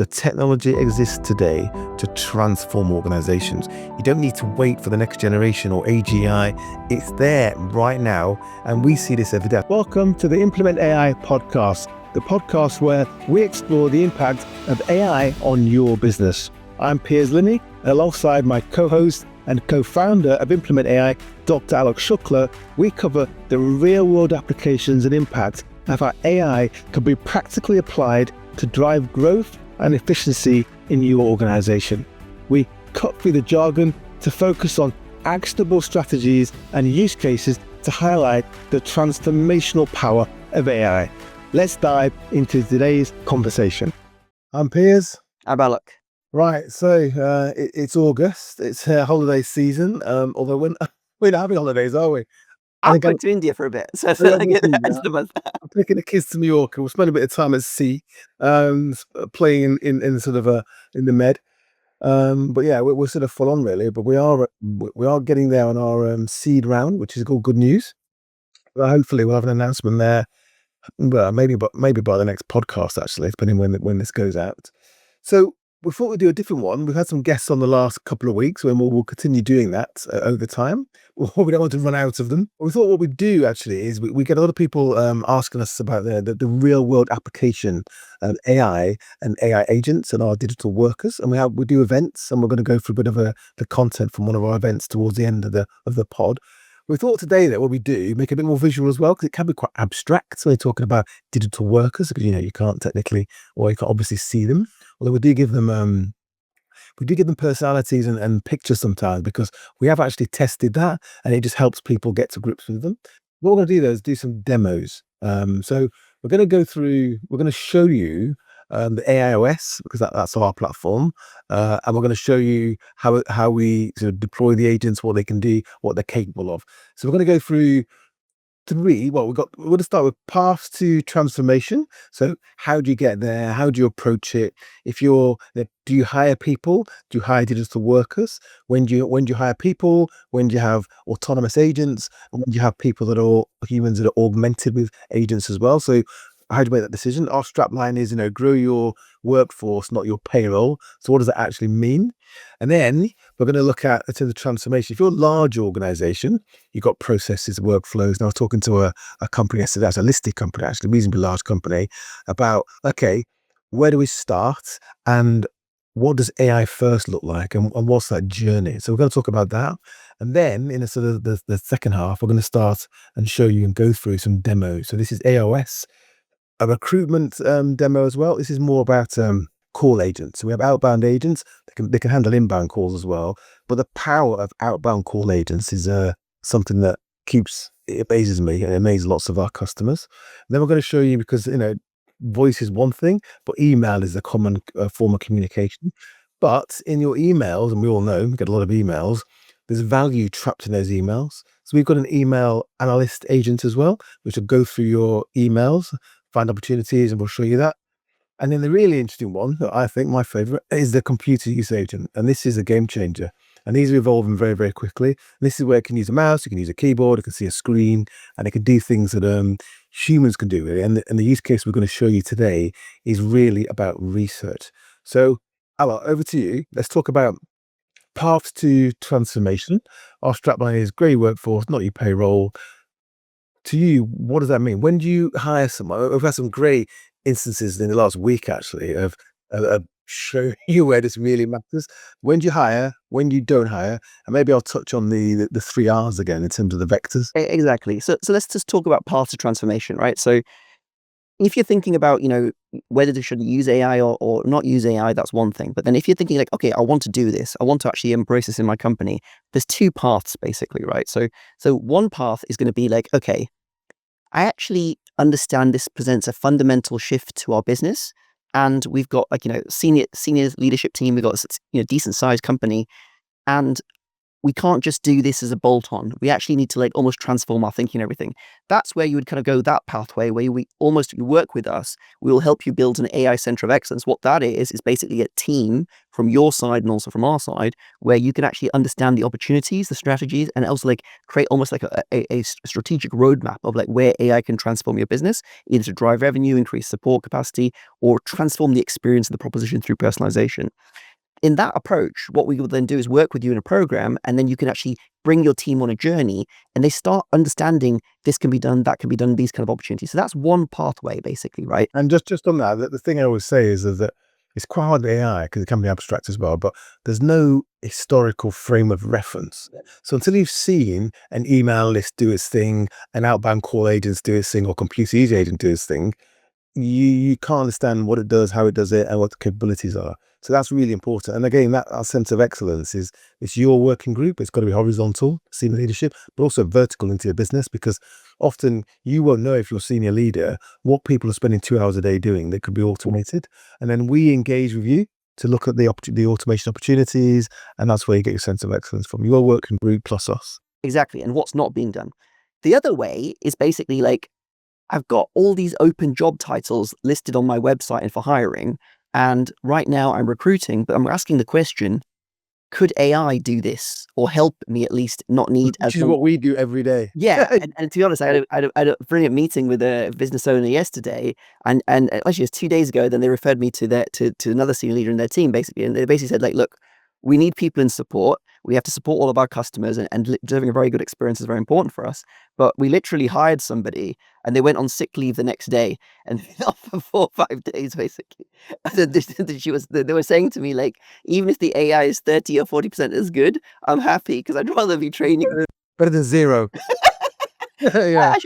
The technology exists today to transform organizations. You don't need to wait for the next generation or AGI. It's there right now, and we see this every day. Welcome to the Implement AI podcast, the podcast where we explore the impact of AI on your business. I'm Piers Linney, and alongside my co-host and co-founder of Implement AI, Dr. Alok Shukla, we cover the real-world applications and impact of how AI can be practically applied to drive growth and efficiency in your organization. We cut through the jargon to focus on actionable strategies and use cases to highlight the transformational power of AI. Let's dive into today's conversation. I'm Piers. I'm Alok. Right, so it's August. It's holiday season. Although we're not having holidays, are we? I went to India for a bit, so I get the end of the month. I'm taking the kids to Mallorca. We'll spend a bit of time at sea, playing in sort of in the Med. But yeah, we're sort of full on really. But we are getting there on our seed round, which is all good news. Hopefully, we'll have an announcement there. Well, maybe by the next podcast, actually, depending when this goes out. So we thought we'd do a different one. We've had some guests on the last couple of weeks, and we'll continue doing that over time. We don't want to run out of them. We thought what we'd do actually is we get a lot of people asking us about the real world application of AI and AI agents and our digital workers, and we do events, and we're going to go through a bit of the content from one of our events towards the end of the pod. We thought today that what we do, make it a bit more visual as well, because it can be quite abstract. So we're talking about digital workers, because you can't technically, or you can't obviously see them. Although we do give them personalities and pictures sometimes, because we have actually tested that, and it just helps people get to grips with them. What we're going to do though is do some demos. So we're going to show you the AIOS, because that's our platform, and we're going to show you how we sort of deploy the agents, what they can do, what they're capable of. So we're going to go through three. Well, we're going to start with paths to transformation. So how do you get there? How do you approach it? Do you hire people? Do you hire digital workers? When do you hire people? When do you have autonomous agents? And when do you have people that are humans that are augmented with agents as well? So how do you make that decision? Our strap line is, grow your workforce, not your payroll. So what does that actually mean? And then we're going to look at the transformation. If you're a large organization, you've got processes, workflows. And I was talking to a company yesterday, that's a listed company, actually, a reasonably large company, about, okay, where do we start? And what does AI first look like? And what's that journey? So we're going to talk about that. And then in the second half, we're going to start and show you and go through some demos. So this is AIOS, a recruitment demo as well. This is more about call agents. So we have outbound agents. They can handle inbound calls as well. But the power of outbound call agents is something that it amazes me, and it amazes lots of our customers. And then we're going to show you, because voice is one thing, but email is a common form of communication. But in your emails, and we all know we get a lot of emails, there's value trapped in those emails. So we've got an email analyst agent as well, which will go through your emails, find opportunities, and we'll show you that. And then the really interesting one, that I think my favorite, is the computer use agent. And this is a game changer. And these are evolving very, very quickly. And this is where it can use a mouse, you can use a keyboard, it can see a screen, and it can do things that humans can do. Really. And the use case we're going to show you today is really about research. So, Ala, over to you. Let's talk about paths to transformation. Our strapline is grow your workforce, not your payroll. To you, what does that mean? When do you hire someone? We've had some great instances in the last week, actually, of showing you where this really matters. When do you hire? When you don't hire? And maybe I'll touch on the 3 R's again in terms of the vectors. Exactly. So let's just talk about paths to transformation, right? So if you're thinking about, whether they should use AI or not use AI, that's one thing. But then if you're thinking like, okay, I want to do this, I want to actually embrace this in my company, there's 2 paths basically, right? So one path is going to be like, okay, I actually understand this presents a fundamental shift to our business, and we've got senior leadership team, we've got decent sized company, and we can't just do this as a bolt-on. We actually need to like almost transform our thinking and everything. That's where you would kind of go that pathway where you work with us. We will help you build an AI center of excellence. What that is basically a team from your side and also from our side where you can actually understand the opportunities, the strategies, and also like create almost like a strategic roadmap of like where AI can transform your business, either to drive revenue, increase support capacity, or transform the experience of the proposition through personalization. In that approach, what we will then do is work with you in a program, and then you can actually bring your team on a journey and they start understanding this can be done, that can be done, these kind of opportunities. So that's one pathway basically, right? And just on that, the thing I always say is that it's quite hard with AI because it can be abstract as well, but there's no historical frame of reference. So until you've seen an email list do its thing, an outbound call agents do its thing, or computer user agent do its thing, you can't understand what it does, how it does it, and what the capabilities are. So that's really important. And again, that our sense of excellence is it's your working group. It's got to be horizontal, senior leadership, but also vertical into your business, because often you won't know if you're senior leader what people are spending 2 hours a day doing that could be automated. And then we engage with you to look at the automation opportunities, and that's where you get your sense of excellence from your working group plus us. Exactly. And what's not being done. The other way is basically like, I've got all these open job titles listed on my website and for hiring. And right now I'm recruiting, but I'm asking the question, could AI do this or help me at least not need Which is what we do every day. Yeah, and to be honest, I had a brilliant meeting with a business owner yesterday, and actually it was 2 days ago. Then they referred me to another senior leader in their team, basically, and they basically said like, look, we need people in support. We have to support all of our customers, and delivering a very good experience is very important for us. But we literally hired somebody, and they went on sick leave the next day, and off for 4 or 5 days, basically. And they were saying to me like, even if the AI is 30 or 40% as good, I'm happy because I'd rather be training. Better than zero. Yeah.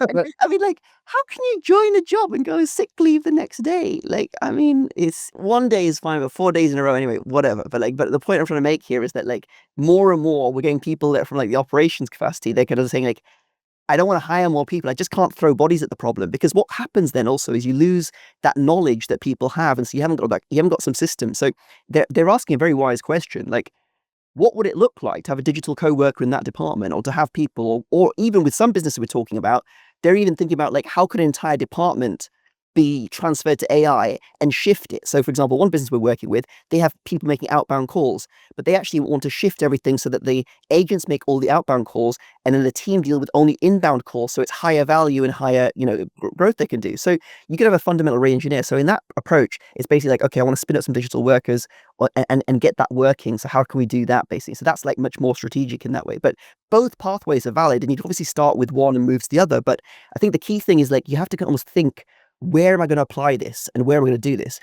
I mean, like, how can you join a job and go on sick leave the next day? Like, I mean, it's 1 day is fine, but 4 days in a row anyway, whatever. But the point I'm trying to make here is that like more and more we're getting people that from like the operations capacity, they're kind of saying like, I don't want to hire more people. I just can't throw bodies at the problem, because what happens then also is you lose that knowledge that people have, and so you haven't got some system. So they're asking a very wise question, like, what would it look like to have a digital co-worker in that department, or to have people, or even with some businesses we're talking about, they're even thinking about like, how could an entire department be transferred to AI and shift it? So for example, one business we're working with, they have people making outbound calls, but they actually want to shift everything so that the agents make all the outbound calls, and then the team deal with only inbound calls. So it's higher value and higher, growth they can do. So you could have a fundamental re-engineer. So in that approach, it's basically like, okay, I want to spin up some digital workers and get that working. So how can we do that basically? So that's like much more strategic in that way. But both pathways are valid, and you can obviously start with one and move to the other. But I think the key thing is like, you have to almost think, where am I going to apply this and where am I going to do this?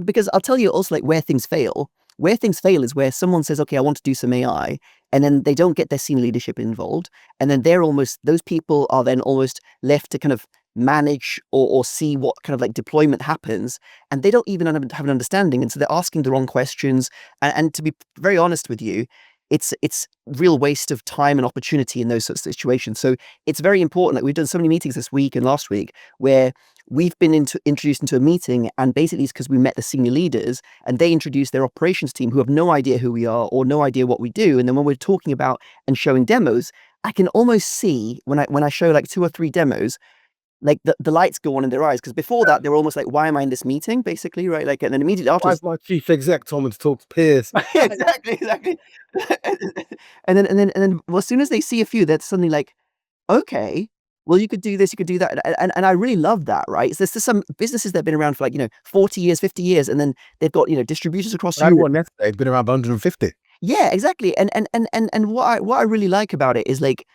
Because I'll tell you also like where things fail. Where things fail is where someone says, okay, I want to do some AI, and then they don't get their senior leadership involved. And then those people are then almost left to kind of manage or see what kind of like deployment happens, and they don't even have an understanding. And so they're asking the wrong questions. And to be very honest with you, it's real waste of time and opportunity in those sorts of situations. So it's very important. Like, we've done so many meetings this week and last week where we've been introduced into a meeting, and basically it's because we met the senior leaders and they introduced their operations team, who have no idea who we are or no idea what we do. And then when we're talking about and showing demos, I can almost see when I show like 2 or 3 demos, like the lights go on in their eyes, because before that they were almost like, why am I in this meeting, basically, right? Like, and then immediately Why afterwards, is my chief exec Tom to talk to Piers? exactly. And then well, as soon as they see a few, they're suddenly like, okay, well, you could do this, you could do that. And I really love that, right? So there's some businesses that have been around for like, 40 years, 50 years, and then they've got, distributors across I had Europe. one yesterday, it's been around 150. Yeah, exactly. And what I really like about it is like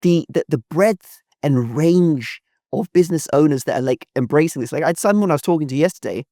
the breadth and range of business owners that are like embracing this. Like, I had someone I was talking to yesterday.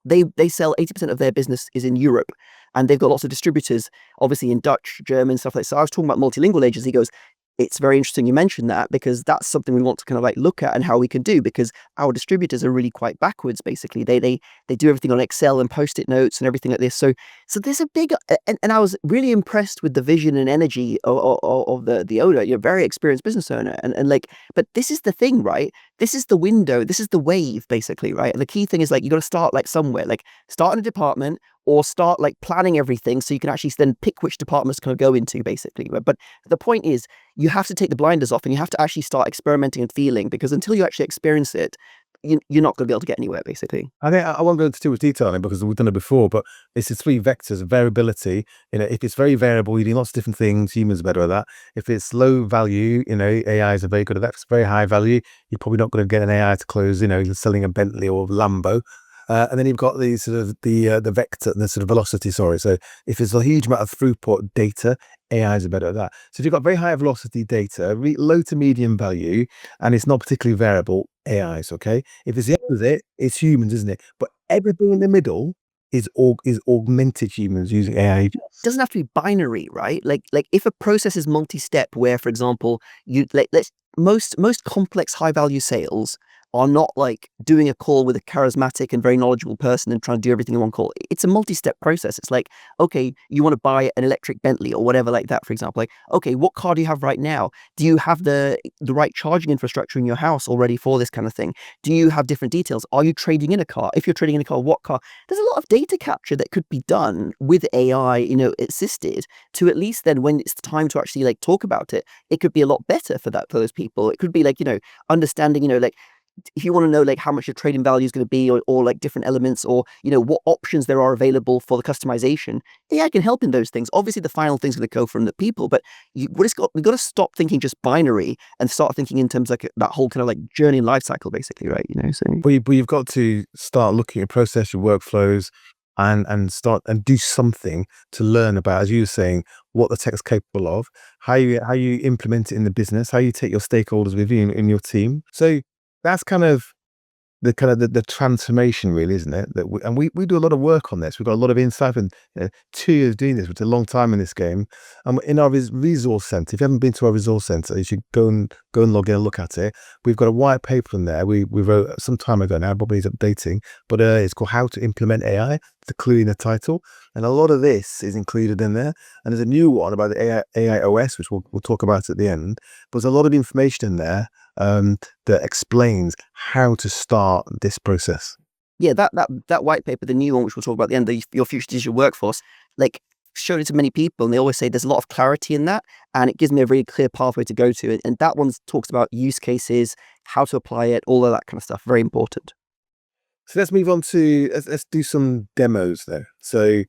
They sell 80% of their business is in Europe, and they've got lots of distributors, obviously in Dutch, German, stuff like that. So I was talking about multilingual agents. He goes, it's very interesting you mentioned that, because that's something we want to kind of like look at and how we can do, because our distributors are really quite backwards, basically. They do everything on Excel and Post-it notes and everything like this. So So there's a big, and I was really impressed with the vision and energy of the owner. You're a very experienced business owner, and like, but this is the thing, right? This is the window, this is the wave, basically, right? And the key thing is like you got to start like somewhere, like start in a department or start like planning everything so you can actually then pick which departments can go into, basically. Right? But the point is, you have to take the blinders off and you have to actually start experimenting and feeling, because until you actually experience it, you're not going to be able to get anywhere, basically. I think I won't go into too much detail on it because we've done it before, but it's the three vectors of variability. If it's very variable, you do lots of different things. Humans are better at that. If it's low value, AIs are very good at that. If it's very high value, you're probably not going to get an AI to close, selling a Bentley or Lambo. And then you've got the sort of the vector, the sort of velocity, sorry. So if it's a huge amount of throughput data, AIs are better at that. So if you've got very high velocity data, low to medium value, and it's not particularly variable, AIs, okay? If it's the opposite, it's humans, isn't it? But everything in the middle is augmented humans using AI It doesn't have to be binary, right? Like if a process is multi-step, where, for example, you like let's most complex high value sales are not like doing a call with a charismatic and very knowledgeable person and trying to do everything in one call. It's a multi-step process. It's like, okay, you want to buy an electric Bentley or whatever like that, for example. Like, okay, what car do you have right now? Do you have the right charging infrastructure in your house already for this kind of thing? Do you have different details? Are you trading in a car? If you're trading in a car, what car? There's a lot of data capture that could be done with AI, assisted, to at least then when it's time to actually like talk about it, it could be a lot better for those people. It could be like, understanding, like if you want to know like how much your trading value is going to be, or like different elements, or what options there are available for the customization, AI can help in those things. Obviously the final thing's going to go from the people, but we've got to stop thinking just binary and start thinking in terms like that whole kind of like journey and life cycle, basically, right? So But you've got to start looking at process, your workflows, and start and do something to learn about, as you were saying, what the tech's capable of, how you implement it in the business, how you take your stakeholders with you in your team. So that's the transformation, really, isn't it? We do a lot of work on this. We've got a lot of insight, and 2 years doing this, which is a long time in this game. In our resource center, if you haven't been to our resource center, you should go and log in and look at it. We've got a white paper in there. We wrote some time ago now, probably is updating, but it's called How to Implement AI. The clue in the title, and a lot of this is included in there. And there's a new one about the AIOS, which we'll talk about at the end. But there's a lot of information in there that explains how to start this process. yeah, that white paper, the new one, which we'll talk about at the end, your future digital workforce, like showed it to many people, and they always say there's a lot of clarity in that, and it gives me a really clear pathway to go to. And that one talks about use cases, how to apply it, all of that kind of stuff. Very important. So let's move on to let's do some demos there. So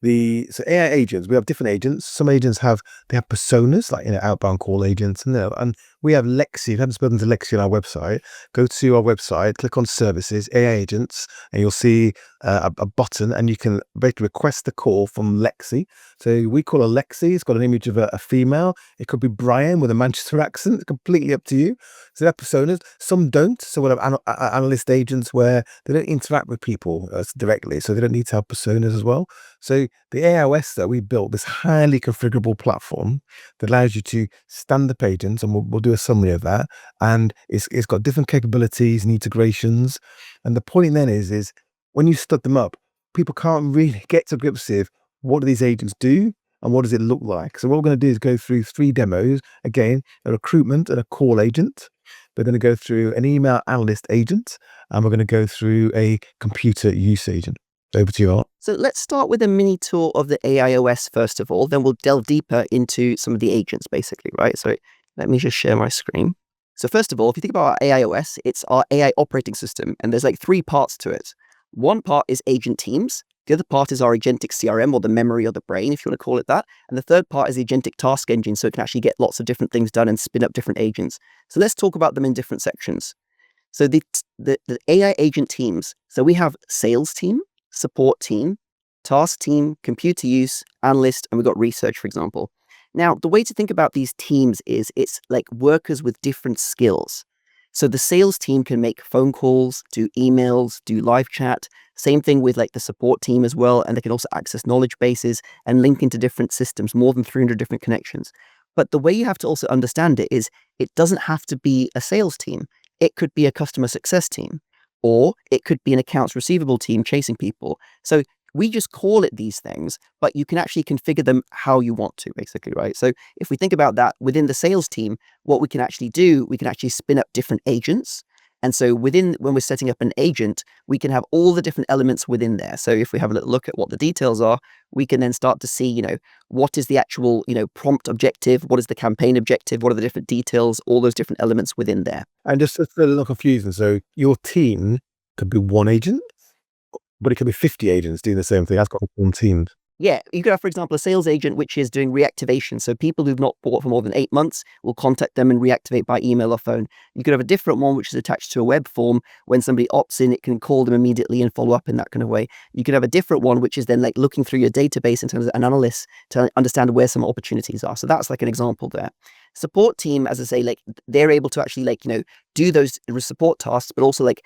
AI agents, we have different agents. Some agents have personas, like outbound call agents, and we have Lexi. If you haven't spoken to Lexi on our website, go to our website, click on services, AI agents, and you'll see a button, and you can basically request a call from Lexi. So we call her Lexi. It's got an image of a female. It could be Brian with a Manchester accent. It's completely up to you. So they're personas. Some don't. So we'll have analyst agents where they don't interact with people directly, so they don't need to have personas as well. So the AIOS that we built, this highly configurable platform that allows you to stand up agents, and we'll do a summary of that. And it's got different capabilities and integrations. And the point then is when you stud them up, people can't really get to grips with what do these agents do and what does it look like. So what we're going to do is go through 3 demos. Again, a recruitment and a call agent. We're going to go through an email analyst agent, and we're going to go through a computer use agent. Over to you, Art. So let's start with a mini tour of the AIOS first of all, then we'll delve deeper into some of the agents, basically, right? So let me just share my screen. So first of all, if you think about our AIOS, it's our AI operating system, and there's like 3 parts to it. One part is agent teams. The other part is our agentic CRM, or the memory or the brain, if you want to call it that. And the third part is the agentic task engine, so it can actually get lots of different things done and spin up different agents. So let's talk about them in different sections. So the AI agent teams. So we have sales team, support team, task team, computer use, analyst, and we've got research, for example. Now, the way to think about these teams is it's like workers with different skills. So the sales team can make phone calls, do emails, do live chat. Same thing with like the support team as well. And they can also access knowledge bases and link into different systems, more than 300 different connections. But the way you have to also understand it is it doesn't have to be a sales team. It could be a customer success team, or it could be an accounts receivable team chasing people. So we just call it these things, but you can actually configure them how you want to, basically, right? So if we think about that within the sales team, what we can actually do, we can actually spin up different agents. And so when we're setting up an agent, we can have all the different elements within there. So if we have a little look at what the details are, we can then start to see, what is the actual, prompt objective? What is the campaign objective? What are the different details? All those different elements within there. And just a little confusing. So your team could be one agent, but it could be 50 agents doing the same thing. That's got one team. Yeah, you could have, for example, a sales agent which is doing reactivation. So people who've not bought for more than 8 months will contact them and reactivate by email or phone. You could have a different one which is attached to a web form. When somebody opts in, it can call them immediately and follow up in that kind of way. You could have a different one which is then like looking through your database in terms of an analyst to understand where some opportunities are. So that's like an example there. Support team, as I say, like they're able to actually do those support tasks, but also like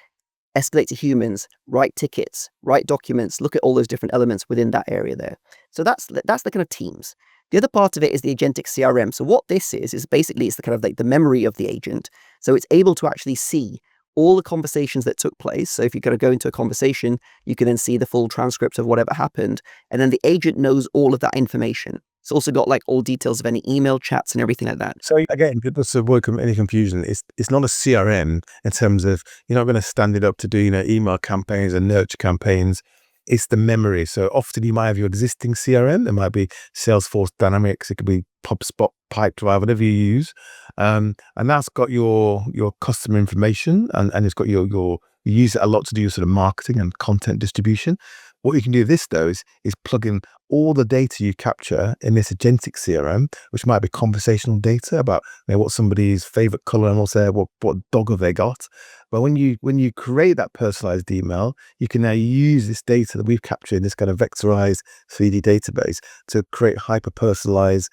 escalate to humans, write tickets, write documents, look at all those different elements within that area there. So that's the kind of teams. The other part of it is the agentic CRM. So what this is basically it's the kind of like the memory of the agent. So it's able to actually see all the conversations that took place. So if you kind of go into a conversation, you can then see the full transcript of whatever happened. And then the agent knows all of that information. It's also got like all details of any email chats and everything like that. So again, just to avoid any confusion, it's not a CRM in terms of you're not going to stand it up to do email campaigns and nurture campaigns. It's the memory. So often you might have your existing CRM. It might be Salesforce Dynamics. It could be HubSpot, Pipedrive, whatever you use, and that's got your customer information and it's got your you use it a lot to do sort of marketing and content distribution. What you can do with this though is plug in all the data you capture in this agentic CRM, which might be conversational data about what somebody's favorite color and also what dog have they got. But when you create that personalized email, you can now use this data that we've captured in this kind of vectorized 3D database to create hyper personalized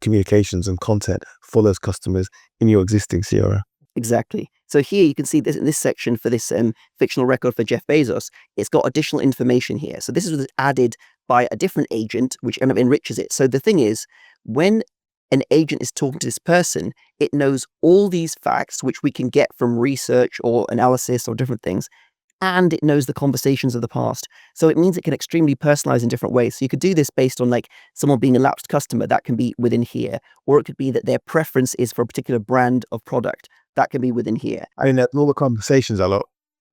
communications and content for those customers in your existing CRM. Exactly. So here you can see this in this section for this fictional record for Jeff Bezos, it's got additional information here. So this is added by a different agent, which kind of enriches it. So the thing is, when an agent is talking to this person, it knows all these facts, which we can get from research or analysis or different things, and it knows the conversations of the past. So it means it can extremely personalize in different ways. So you could do this based on like someone being a lapsed customer, that can be within here, or it could be that their preference is for a particular brand of product. That can be within here. I mean, all the conversations no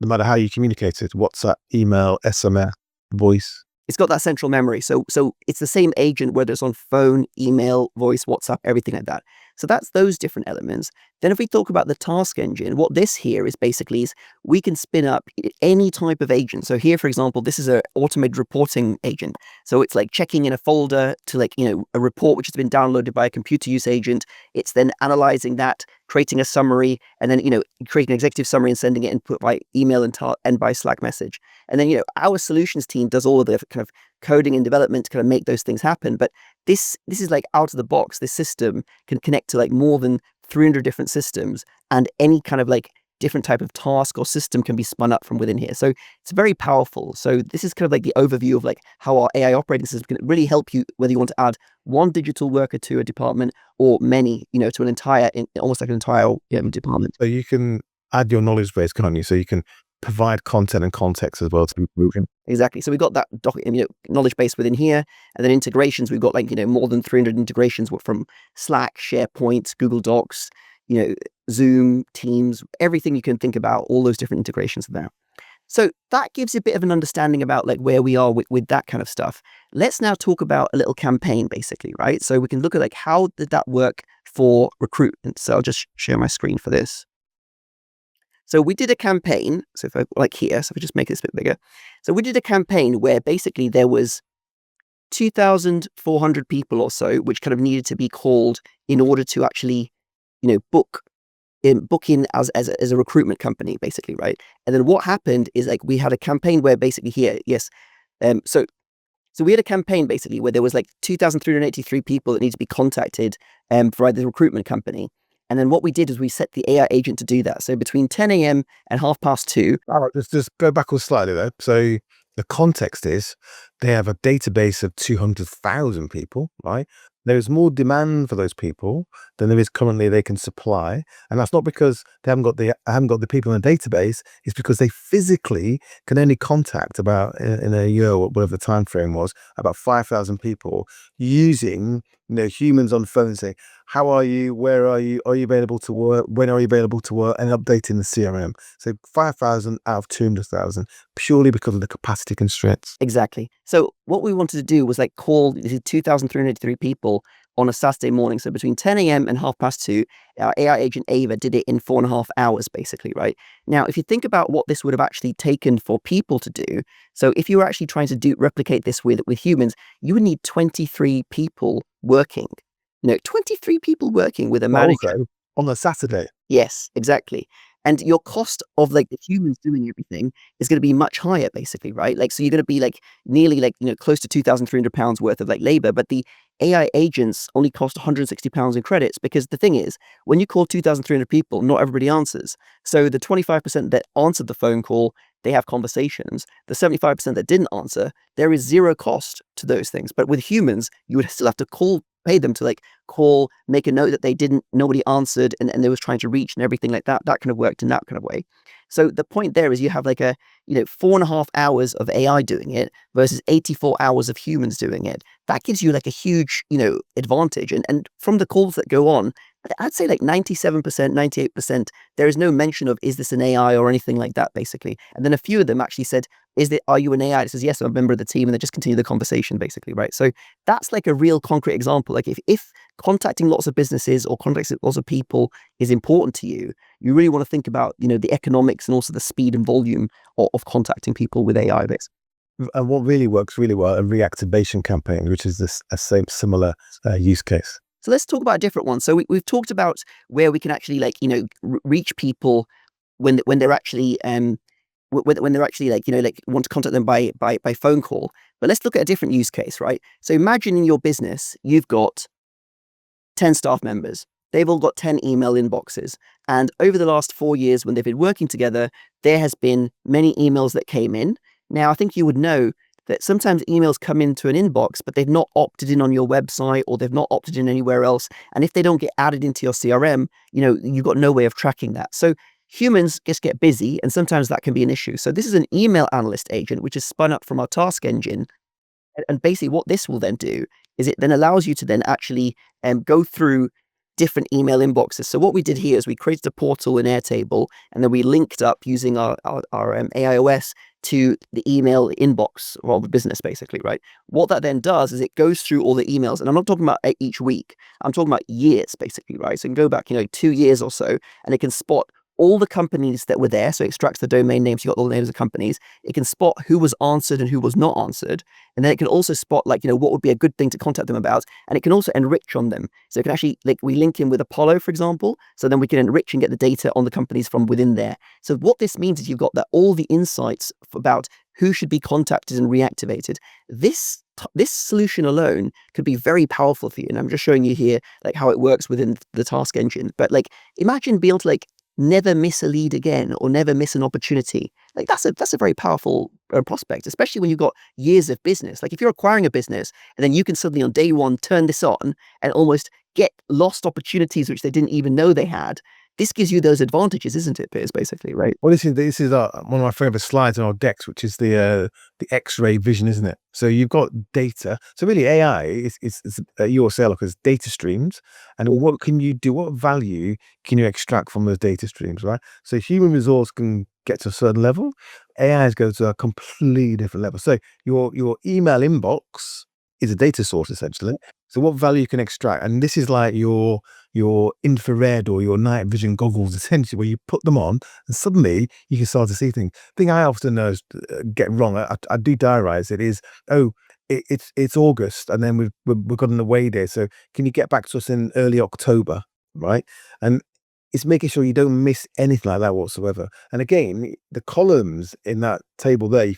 matter how you communicate it, WhatsApp, email, SMS, voice. It's got that central memory. So it's the same agent, whether it's on phone, email, voice, WhatsApp, everything like that. So that's those different elements. Then if we talk about the task engine, what this here is basically is we can spin up any type of agent. So here, for example, this is an automated reporting agent. So it's like checking in a folder to like, a report which has been downloaded by a computer use agent. It's then analyzing that, creating a summary, and then, creating an executive summary and sending it input by email and by Slack message. And then, our solutions team does all of the kind of coding and development to kind of make those things happen. But this is like out of the box. This system can connect to like more than 300 different systems, and any kind of like different type of task or system can be spun up from within here. So it's very powerful. So this is kind of like the overview of like how our AI operating system can really help you, whether you want to add one digital worker to a department or many, to an entire, almost like an entire department. So you can add your knowledge base, can't you? So you can provide content and context as well to be moving. Exactly. So we've got that knowledge base within here, and then integrations. We've got like more than 300 integrations from Slack, SharePoint, Google Docs, Zoom, Teams, everything you can think about. All those different integrations are there. So that gives you a bit of an understanding about like where we are with that kind of stuff. Let's now talk about a little campaign, basically, right? So we can look at like how did that work for recruitment. So I'll just share my screen for this. So we did a campaign. So if I like here, so if I just make this a bit bigger. So we did a campaign where basically there was 2,400 people or so, which kind of needed to be called in order to actually, book in as a recruitment company, basically, right? And then what happened is like we had a campaign where basically here, yes. So we had a campaign basically where there was like 2,383 people that need to be contacted for the recruitment company. And then what we did is we set the AI agent to do that. So between 10 a.m. and 2:30. All right, let's just go backwards slightly though. So the context is they have a database of 200,000 people, right? There is more demand for those people than there is currently they can supply, and that's not because they haven't got the people in the database. It's because they physically can only contact about in a year or whatever the time frame was about 5,000 people using humans on the phone saying, "How are you? Where are you? Are you available to work? When are you available to work?" and updating the CRM. So 5,000 out of 200,000 purely because of the capacity constraints. Exactly. So what we wanted to do was like call these 2,383 people on a Saturday morning. So between 10 a.m. and 2:30, our AI agent Ava did it in 4.5 hours, basically, right? Now, if you think about what this would have actually taken for people to do, so if you were actually trying to replicate this with humans, you would need 23 people working. 23 people working with a But manager. also on a Saturday. Yes, exactly. And your cost of like the humans doing everything is going to be much higher, basically, right? Like, so you're going to be like nearly like, close to £2,300 worth of like labor, but the AI agents only cost £160 in credits because the thing is, when you call 2,300 people, not everybody answers. So the 25% that answered the phone call, they have conversations. The 75% that didn't answer, there is zero cost to those things. But with humans, you would still have to pay them to like call, make a note that nobody answered and they was trying to reach and everything like that. That kind of worked in that kind of way. So the point there is you have like 4.5 hours of AI doing it versus 84 hours of humans doing it. That gives you like a huge, advantage. And from the calls that go on, I'd say like 97%, 98%, there is no mention of, is this an AI or anything like that, basically. And then a few of them actually said, are you an AI? It says, yes, I'm a member of the team. And they just continue the conversation, basically, right? So that's like a real concrete example. Like if contacting lots of businesses or contacting lots of people is important to you, you really want to think about, the economics and also the speed and volume of contacting people with AI based. And what really works really well, a reactivation campaign, which is similar use case. So let's talk about a different one. So we've talked about where we can actually reach people when they're actually when they're actually want to contact them by phone call. But let's look at a different use case, right? So imagine in your business you've got 10 staff members. They've all got 10 email inboxes. And over the last 4 years when they've been working together, there has been many emails that came in. Now, I think you would know that sometimes emails come into an inbox, but they've not opted in on your website or they've not opted in anywhere else. And if they don't get added into your CRM, you've got no way of tracking that. So humans just get busy and sometimes that can be an issue. So this is an email analyst agent, which is spun up from our task engine. And basically what this will then do is it then allows you to then actually go through different email inboxes. So what we did here is we created a portal in Airtable and then we linked up using our AIOS to the email inbox of a business, basically, right? What that then does is it goes through all the emails, and I'm not talking about each week, I'm talking about years, basically, right? So it can go back, 2 years or so, and it can spot all the companies that were there. So it extracts the domain names, you got all the names of companies. It can spot who was answered and who was not answered. And then it can also spot what would be a good thing to contact them about. And it can also enrich on them. So it can actually, we link in with Apollo, for example. So then we can enrich and get the data on the companies from within there. So what this means is you've got all the insights about who should be contacted and reactivated. This solution alone could be very powerful for you. And I'm just showing you here how it works within the task engine. But imagine being able to never miss a lead again or never miss an opportunity. That's a very powerful prospect, especially when you've got years of business. If you're acquiring a business and then you can suddenly on day one turn this on and almost get lost opportunities which they didn't even know they had. This gives you those advantages, isn't it, Piers, basically, right? Well, this is one of my favorite slides on our decks, which is the X-ray vision, isn't it? So you've got data. So really, AI is your say as data streams, and what can you do? What value can you extract from those data streams, right? So human resource can get to a certain level. AI goes to a completely different level. So your email inbox is a data source essentially. So what value you can extract, and this is like your infrared or your night vision goggles, essentially, where you put them on and suddenly you can start to see things. The thing I often get wrong, I do diarize it, is, it's August and then we've got an away day. So can you get back to us in early October, right? And it's making sure you don't miss anything like that whatsoever. And again, the columns in that table there, you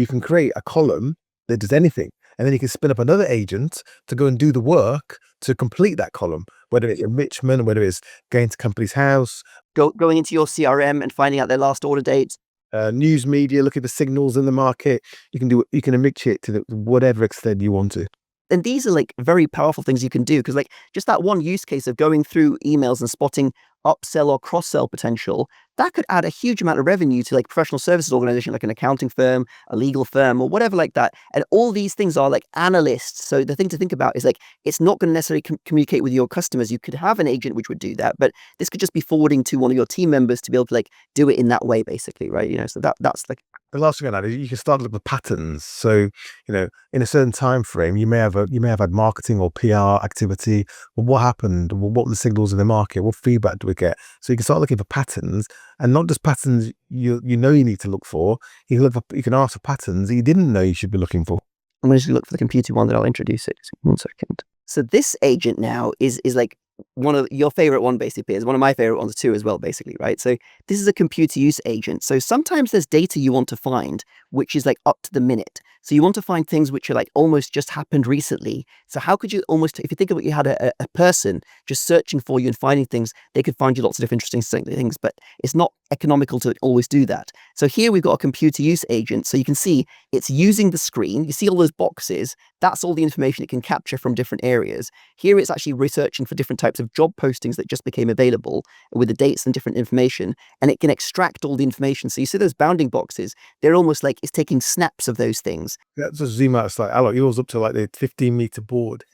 can create a column that does anything. And then you can spin up another agent to go and do the work to complete that column, whether it's enrichment, whether it's going to company's house, Going into your CRM and finding out their last order dates. News media, look at the signals in the market. You can enrich it to whatever extent you want to. And these are like very powerful things you can do, because like just that one use case of going through emails and spotting upsell or cross-sell potential, that could add a huge amount of revenue to like professional services organization, like an accounting firm, a legal firm, or whatever like that. And all these things are like analysts. So the thing to think about is like, it's not going to necessarily communicate with your customers. You could have an agent which would do that, but this could just be forwarding to one of your team members to be able to like do it in that way, basically, right? So that's like The last thing I add is you can start to look at patterns. So, in a certain time frame, you may have had marketing or PR activity. Well, what happened? What were the signals in the market? What feedback do we get? So you can start looking for patterns, and not just patterns you need to look for. You can ask for patterns that you didn't know you should be looking for. I'm going to look for the computer one that I'll introduce it. 1 second. So this agent now is like one of your favorite one, basically, is one of my favorite ones too as well, basically, right? So this is a computer use agent. So sometimes there's data you want to find, which is like up to the minute. So you want to find things which are like almost just happened recently. So how could you almost, if you think about you had a person just searching for you and finding things, they could find you lots of different interesting things, but it's not economical to always do that. So here we've got a computer use agent. So you can see it's using the screen. You see all those boxes. That's all the information it can capture from different areas. Here it's actually researching for different types of job postings that just became available with the dates and different information, and it can extract all the information. So you see those bounding boxes, they're almost like it's taking snaps of those things. That's a zoom out. It's like, look, yours up to like the 15-meter board.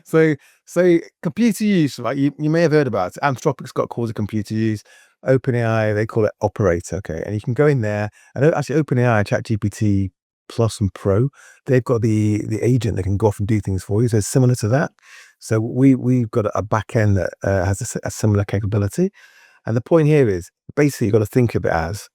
So computer use, right? You may have heard about it. Anthropic's got calls it computer use. OpenAI, they call it operator. Okay, and you can go in there, and actually OpenAI, ChatGPT Plus and Pro, they've got the agent that can go off and do things for you. So it's similar to that. So we've got a back end that has a similar capability. And the point here is basically you've got to think of it as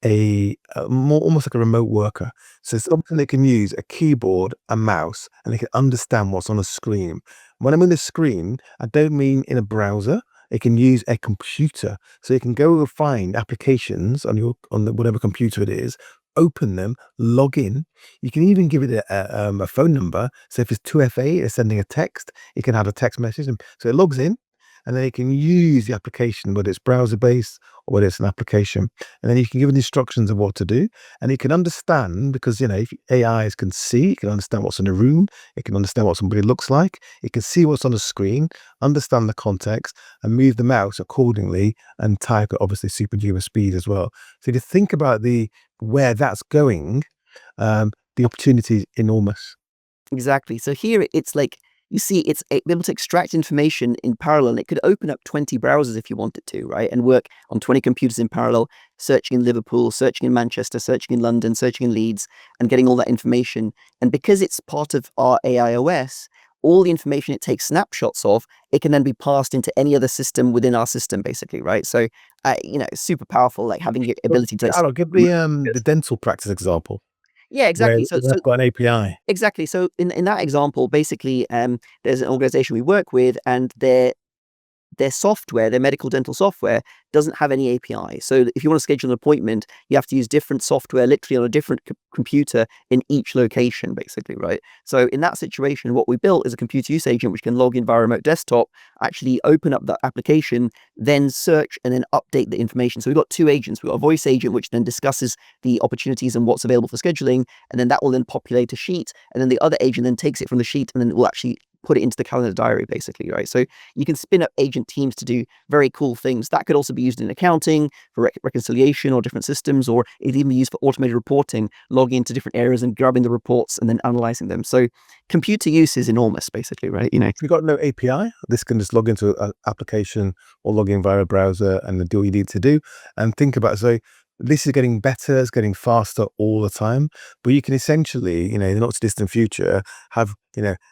a more almost like a remote worker. So something they can use a keyboard, a mouse, and they can understand what's on a screen. When I'm in the screen, I don't mean in a browser. It can use a computer, so you can go and find applications on whatever computer it is, open them, log in. You can even give it a phone number. So if it's 2FA, it's sending a text. It can have a text message, and so it logs in, and then it can use the application, whether it's browser based or whether it's an application, and then you can give it instructions of what to do, and it can understand, because if AIs can see, it can understand what's in a room, it can understand what somebody looks like, it can see what's on the screen, understand the context, and move the mouse accordingly, and type at obviously superhuman speed as well. So if you think about where that's going, the opportunity is enormous. Exactly. So here it's like, you see, it's able to extract information in parallel, and it could open up 20 browsers if you wanted to, right? And work on 20 computers in parallel, searching in Liverpool, searching in Manchester, searching in London, searching in Leeds, and getting all that information. And because it's part of our AIOS, all the information it takes snapshots of, it can then be passed into any other system within our system, basically, right? So, it's super powerful, like having the ability to. I'll give the dental practice example Yeah, where exactly. So, they've got an API. exactly. So in that example, basically, there's an organization we work with, and their software, their medical dental software, doesn't have any API. So if you want to schedule an appointment, you have to use different software, literally on a different computer in each location, basically, right? So in that situation, what we built is a computer use agent which can log in via remote desktop, actually open up that application, then search and then update the information. So we've got two agents. We've got a voice agent which then discusses the opportunities and what's available for scheduling, and then that will then populate a sheet, and then the other agent then takes it from the sheet and then it will actually put it into the calendar diary, basically, right? So you can spin up agent teams to do very cool things. That could also be used in accounting for reconciliation or different systems, or it even be used for automated reporting, logging into different areas and grabbing the reports and then analyzing them. So computer use is enormous, basically, right? If you've got no API, this can just log into an application or log in via a browser and do what you need to do. And think about, so this is getting better, it's getting faster all the time, but you can essentially, in the not too distant future, have,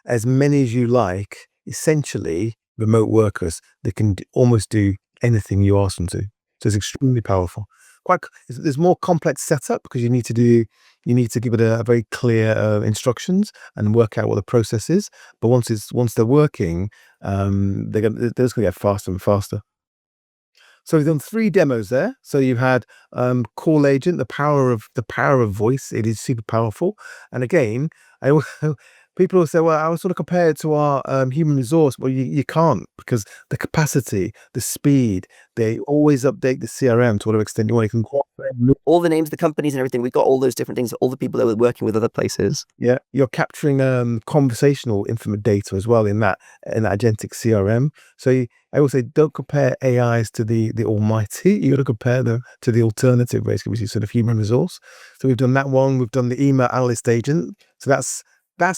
as many as you like, essentially remote workers that can almost do anything you ask them to. So it's extremely powerful. There's more complex setup because you need to give it a very clear instructions and work out what the process is. But once they're working, they're just going to get faster and faster. So we've done 3 demos there. So you've had call agent, the power of voice. It is super powerful. And again, people will say, well, I was sort of compared to our human resource. Well, you can't, because the capacity, the speed, they always update the CRM to whatever extent you want. You can all the names of the companies and everything. We've got all those different things, all the people that were working with other places. yeah, you're capturing conversational data as well in that agentic CRM. So I always say, don't compare AIs to the almighty. You got to compare them to the alternative, basically, which is sort of human resource. So we've done that one. We've done the email analyst agent. So that's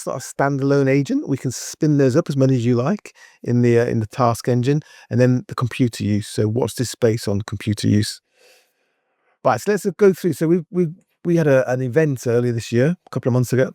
not a standalone agent. We can spin those up as many as you like in the task engine, and then the computer use. So what's this space on computer use? Right. So let's go through. So we had an event earlier this year, a couple of months ago.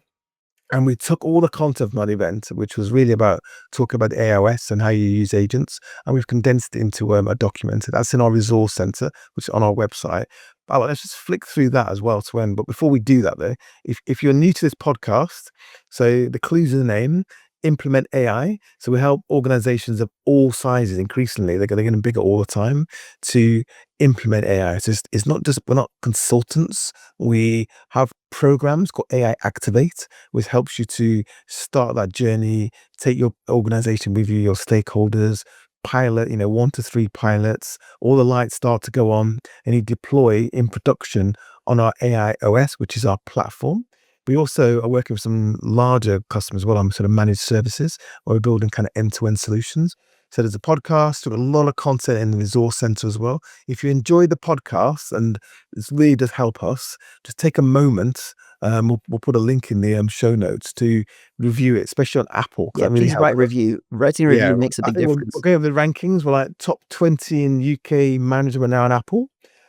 And we took all the content from that event, which was really about talking about the AIOS and how you use agents, and we've condensed it into a document. That's in our resource center, which is on our website. But let's just flick through that as well to end. But before we do that, though, if you're new to this podcast, so the clues in the name, implement AI. So we help organizations of all sizes increasingly, they're getting bigger all the time, to implement AI. So it's not just, we're not consultants. We have programs called AI Activate, which helps you to start that journey, take your organization with you, your stakeholders, pilot, 1 to 3 pilots, all the lights start to go on, and you deploy in production on our AIOS, which is our platform. We also are working with some larger customers as well on sort of managed services, where we're building kind of end-to-end solutions. So there's a podcast with a lot of content in the resource center as well. If you enjoy the podcast, and this really does help us, just take a moment. We'll put a link in the show notes to review it, especially on Apple. Yeah, That really please helps. write a review. Writing a Yeah, review makes a I big think we'll difference. go over the rankings. We're like top 20 in UK management now on Apple,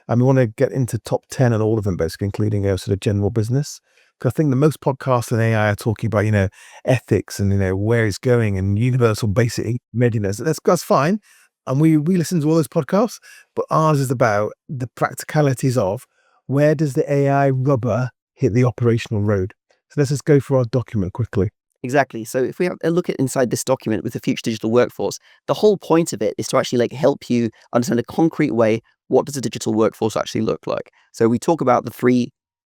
and we want to get into top 10 on all of them, basically, including sort of general business. Because I think the most podcasts on AI are talking about, ethics and, where it's going and universal basic readiness. That's fine. And we listen to all those podcasts, but ours is about the practicalities of where does the AI rubber hit the operational road. So let's just go through our document quickly. Exactly. So if we have a look at inside this document with the future digital workforce, the whole point of it is to actually help you understand a concrete way, what does a digital workforce actually look like? So we talk about the three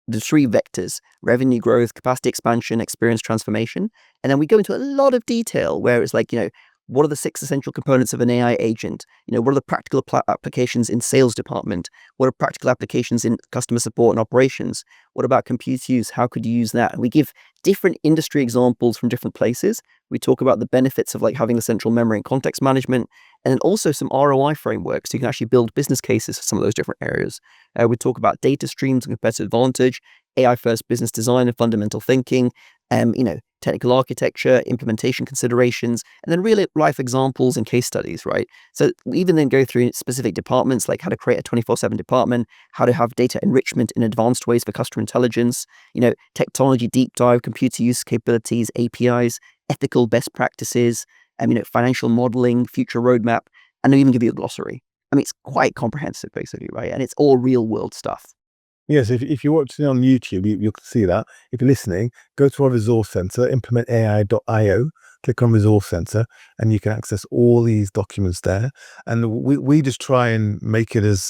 vectors: revenue growth, capacity expansion, experience transformation. And then we go into a lot of detail where it's what are the 6 essential components of an AI agent? What are the practical applications in sales department? What are practical applications in customer support and operations? What about compute use? How could you use that? And we give different industry examples from different places. We talk about the benefits of having the central memory and context management, and then also some ROI frameworks, so you can actually build business cases for some of those different areas. We talk about data streams and competitive advantage, AI-first business design and fundamental thinking, technical architecture, implementation considerations, and then real-life examples and case studies, right? So we even then go through specific departments, like how to create a 24/7 department, how to have data enrichment in advanced ways for customer intelligence, technology deep dive, computer use capabilities, APIs, ethical best practices, financial modeling, future roadmap, and we even give you a glossary. I mean, it's quite comprehensive, basically, right? And it's all real-world stuff. Yes, if you're watching on YouTube, you can see that. If you're listening, go to our resource center, implementai.io, click on resource center, and you can access all these documents there. And we just try and make it as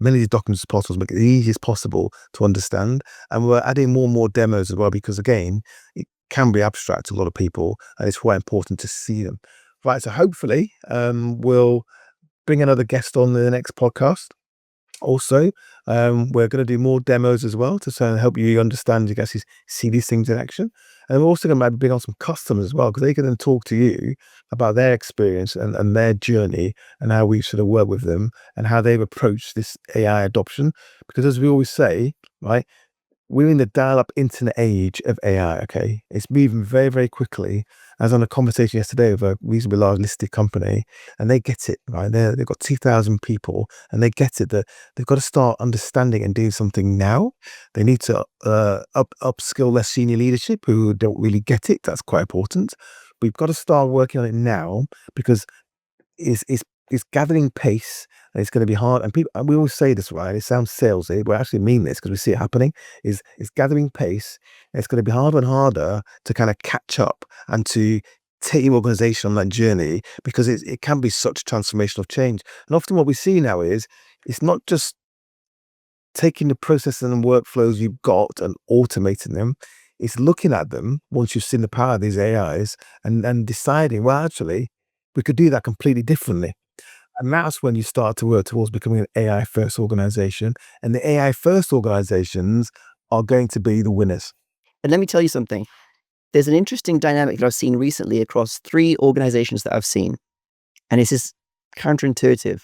many of these documents as possible, make it as easy as possible to understand. And we're adding more and more demos as well, because again, it can be abstract to a lot of people, and it's quite important to see them. Right, so hopefully we'll bring another guest on in the next podcast. Also, we're going to do more demos as well to sort of help you understand, you can actually see these things in action. And we're also going to bring on some customers as well, because they can then talk to you about their experience and their journey, and how we sort of work with them and how they've approached this AI adoption. Because as we always say, right, we're in the dial-up internet age of AI, okay? It's moving very, very quickly. I was on a conversation yesterday with a reasonably large listed company, and they get it, right? They've got 2,000 people, and they get it that they've got to start understanding and doing something now. They need to upskill their senior leadership who don't really get it. That's quite important. We've got to start working on it now, because it's gathering pace, and it's going to be hard. And people, and we always say this, right? It sounds salesy, but I actually mean this because we see it happening. It's gathering pace, and it's going to be harder and harder to kind of catch up and to take your organization on that journey, because it can be such transformational change. And often what we see now is it's not just taking the processes and workflows you've got and automating them. It's looking at them once you've seen the power of these AIs and deciding, well, actually, we could do that completely differently. And that's when you start to work towards becoming an AI first organization. And the AI first organizations are going to be the winners. And let me tell you something. There's an interesting dynamic that I've seen recently across 3 organizations that I've seen. And this is counterintuitive.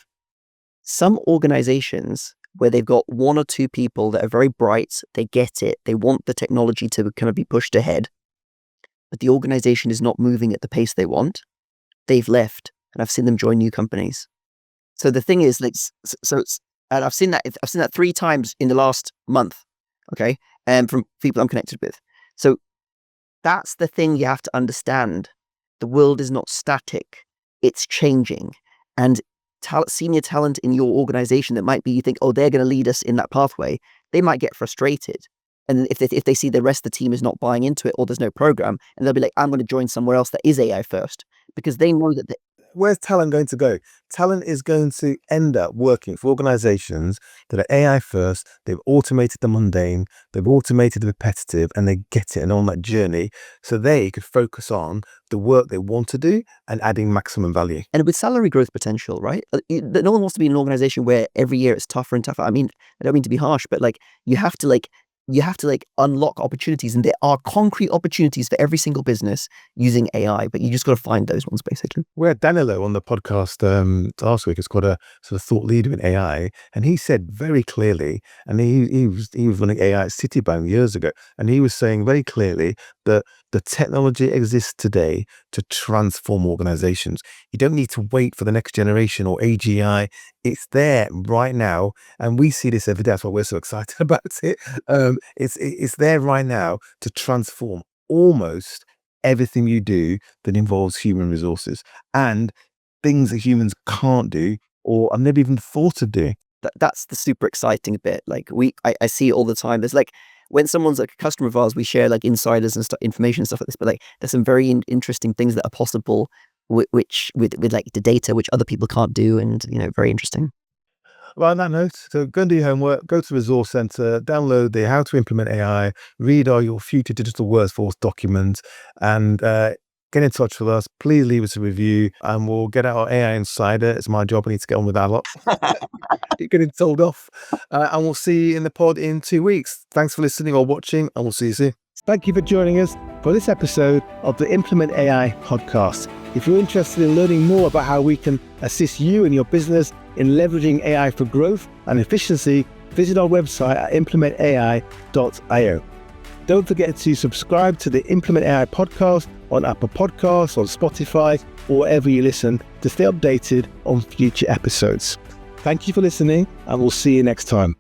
Some organizations where they've got 1 or 2 people that are very bright, they get it, they want the technology to kind of be pushed ahead, but the organization is not moving at the pace they want, they've left, and I've seen them join new companies. So the thing is, like, and I've seen that 3 times in the last month, okay, and from people I'm connected with. So that's the thing you have to understand. The world is not static; it's changing, and senior talent in your organization that might be, you think, oh, they're going to lead us in that pathway, they might get frustrated. And if they see the rest of the team is not buying into it or there's no program, and they'll be like, I'm going to join somewhere else that is AI first, because they know that Where's talent going to go? Talent is going to end up working for organizations that are AI first. They've automated the mundane, they've automated the repetitive, and they get it and on that journey so they could focus on the work they want to do and adding maximum value. And with salary growth potential, right? No one wants to be in an organization where every year it's tougher and tougher. I mean, I don't mean to be harsh, but like you have to unlock opportunities, and there are concrete opportunities for every single business using AI, but you just got to find those ones, basically. We had Danilo on the podcast last week. It's quite a sort of thought leader in AI, and he said very clearly, and he was running AI at Citibank years ago, and he was saying very clearly that the technology exists today to transform organizations. You don't need to wait for the next generation or AGI. It's there right now, and we see this every day. That's why we're so excited about it. It's there right now to transform almost everything you do that involves human resources and things that humans can't do or have never even thought of doing. That's the super exciting bit. Like I see it all the time. There's like, when someone's like a customer of ours, we share like insiders and information and stuff like this. But like, there's some very interesting things that are possible, with like the data, which other people can't do, and very interesting. Well, on that note, so go and do your homework, go to the Resource Center, download the How to Implement AI, read your future digital workforce document, and get in touch with us. Please leave us a review, and we'll get out our AI Insider. It's my job. I need to get on with that a lot. You're getting told off. And we'll see you in the pod in 2 weeks. Thanks for listening or watching, and we'll see you soon. Thank you for joining us for this episode of the Implement AI podcast. If you're interested in learning more about how we can assist you and your business in leveraging AI for growth and efficiency, visit our website at implementai.io. Don't forget to subscribe to the Implement AI podcast on Apple Podcasts, on Spotify, or wherever you listen to stay updated on future episodes. Thank you for listening, and we'll see you next time.